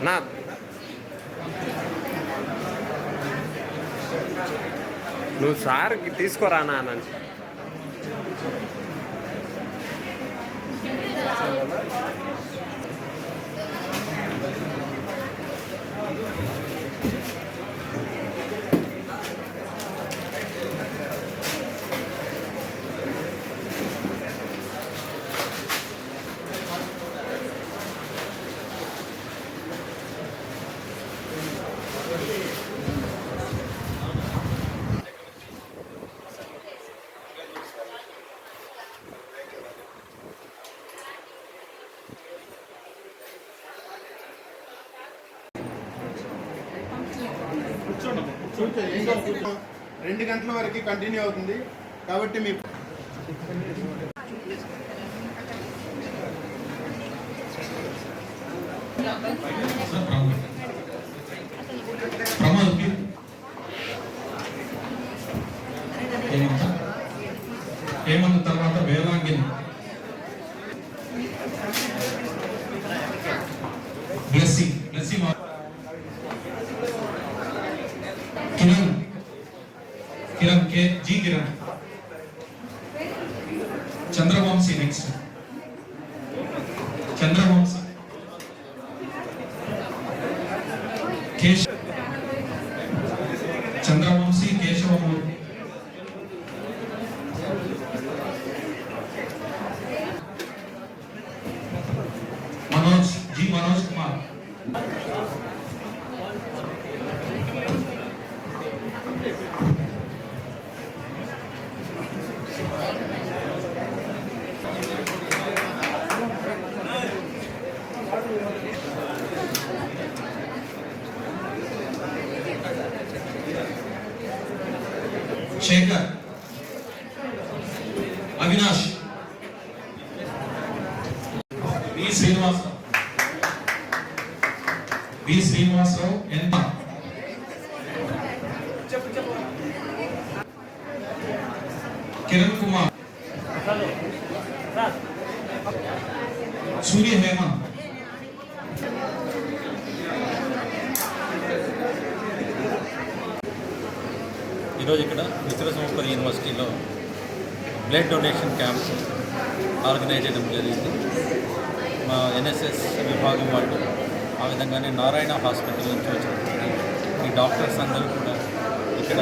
నా నువ్వు సార్కి తీసుకోరా నాన్న. రెండు గంటల వరకు కంటిన్యూ అవుతుంది కాబట్టి మీ హేమంత్ తర్వాత Velangini Blessing Kiran K G Kiran Chandravanshi next Chandravanshi Chandravanshi Keshavamurthy Manoj G Manoj Kumar Shekhar Avinash B Srinivasarao N Kiran Kumar Surya Hemant ఈరోజు ఇక్కడ విశ్వసంస్థ యూనివర్సిటీలో బ్లడ్ డొనేషన్ క్యాంప్ ఆర్గనైజ్ చేయడం జరిగింది. మా ఎన్ఎస్ఎస్ విభాగం వాళ్ళు ఆ విధంగానే నారాయణ హాస్పిటల్ నుంచి వచ్చారు. ఈ డాక్టర్స్ అందరూ కూడా ఇక్కడ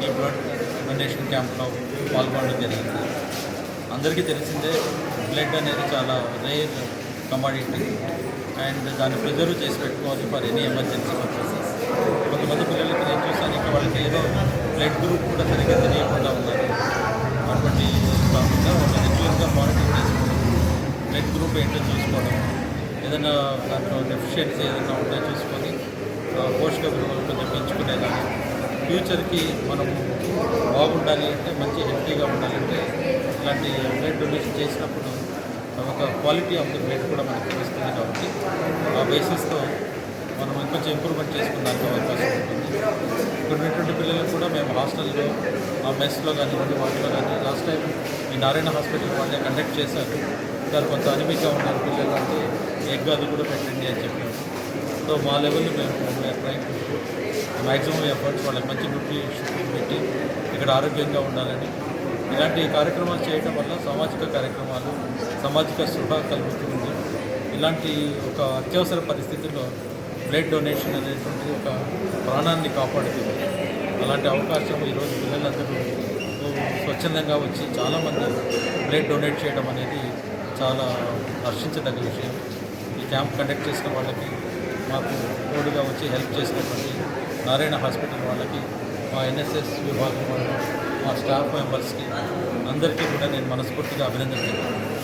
ఈ బ్లడ్ డొనేషన్ క్యాంప్లో పాల్గొనడం జరిగింది. అందరికీ తెలిసిందే బ్లడ్ అనేది చాలా రేర్ కమాడిటీ అండ్ దాన్ని ప్రిజర్వ్ చేసి పెట్టుకోవాలి ఫర్ ఎనీ ఎమర్జెన్సీ పర్పసెస్. కొంతమంది పిల్లలకి నేను చూసాను ఇంకా వాళ్ళకి ఏదో బ్లడ్ గ్రూప్ కూడా సరిగ్గా తెలియకుండా ఉన్నారు. అటువంటి కాకుండా వాళ్ళు రెగ్యులర్గా మానిటర్ చేసుకోవడం, బ్లడ్ గ్రూప్ ఏంటో చూసుకోవడం, ఏదైనా దాంట్లో డెఫిషియన్సీ ఏదైనా ఉంటే చూసుకొని పోషక విలువలు కొంచెం పెంచుకునేలాగా ఫ్యూచర్కి మనం బాగుండాలి అంటే మంచి హెల్తీగా ఉండాలంటే ఇలాంటి బ్లడ్ డొనేషన్ చేసినప్పుడు ఒక క్వాలిటీ ఆఫ్ ది బ్లడ్ కూడా మనకు తెలుస్తుంది. కాబట్టి ఆ బేసిస్తో మనం ఇంకొంచెం ఇంప్రూవ్మెంట్ చేసుకున్నానికి అవకాశం ఉంటుంది. ఇక్కడ ఉన్నటువంటి పిల్లలకు కూడా మేము హాస్టల్లో ఆ మెస్లో కానివ్వండి వాటిలో కానీ లాస్ట్ టైం ఈ నారాయణ హాస్పిటల్ వాళ్ళే కండక్ట్ చేశారు. సార్ కొంత అనిమిగా ఉన్నారు పిల్లలు అంటే ఎగ్ అది కూడా పెట్టండి అని చెప్పారు. సో మా లెవెల్లో మేము ట్రై మ్యాక్సిమం ఎఫర్ట్స్ వాళ్ళకి మంచి న్యూట్రిషన్ పెట్టి ఇక్కడ ఆరోగ్యంగా ఉండాలని ఇలాంటి కార్యక్రమాలు చేయడం వల్ల సామాజిక కార్యక్రమాలు సామాజిక స్పృహ కలుగుతుంది. ఇలాంటి ఒక అత్యవసర పరిస్థితుల్లో బ్లడ్ డొనేషన్ అనేటువంటి ఒక ప్రాణాన్ని కాపాడుతుంది. అలాంటి అవకాశం ఈరోజు పిల్లలందరూ స్వచ్ఛందంగా వచ్చి చాలామంది బ్లడ్ డొనేట్ చేయడం అనేది చాలా హర్షించదగ్గ విషయం. ఈ క్యాంప్ కండక్ట్ చేసిన వాళ్ళకి మాకు తోడుగా వచ్చి హెల్ప్ చేసినటువంటి నారాయణ హాస్పిటల్ వాళ్ళకి మా ఎన్ఎస్ఎస్ విభాగం వాళ్ళు మా స్టాఫ్ మెంబర్స్కి అందరికీ కూడా నేను మనస్ఫూర్తిగా అభినందన తెలుపుతున్నాను.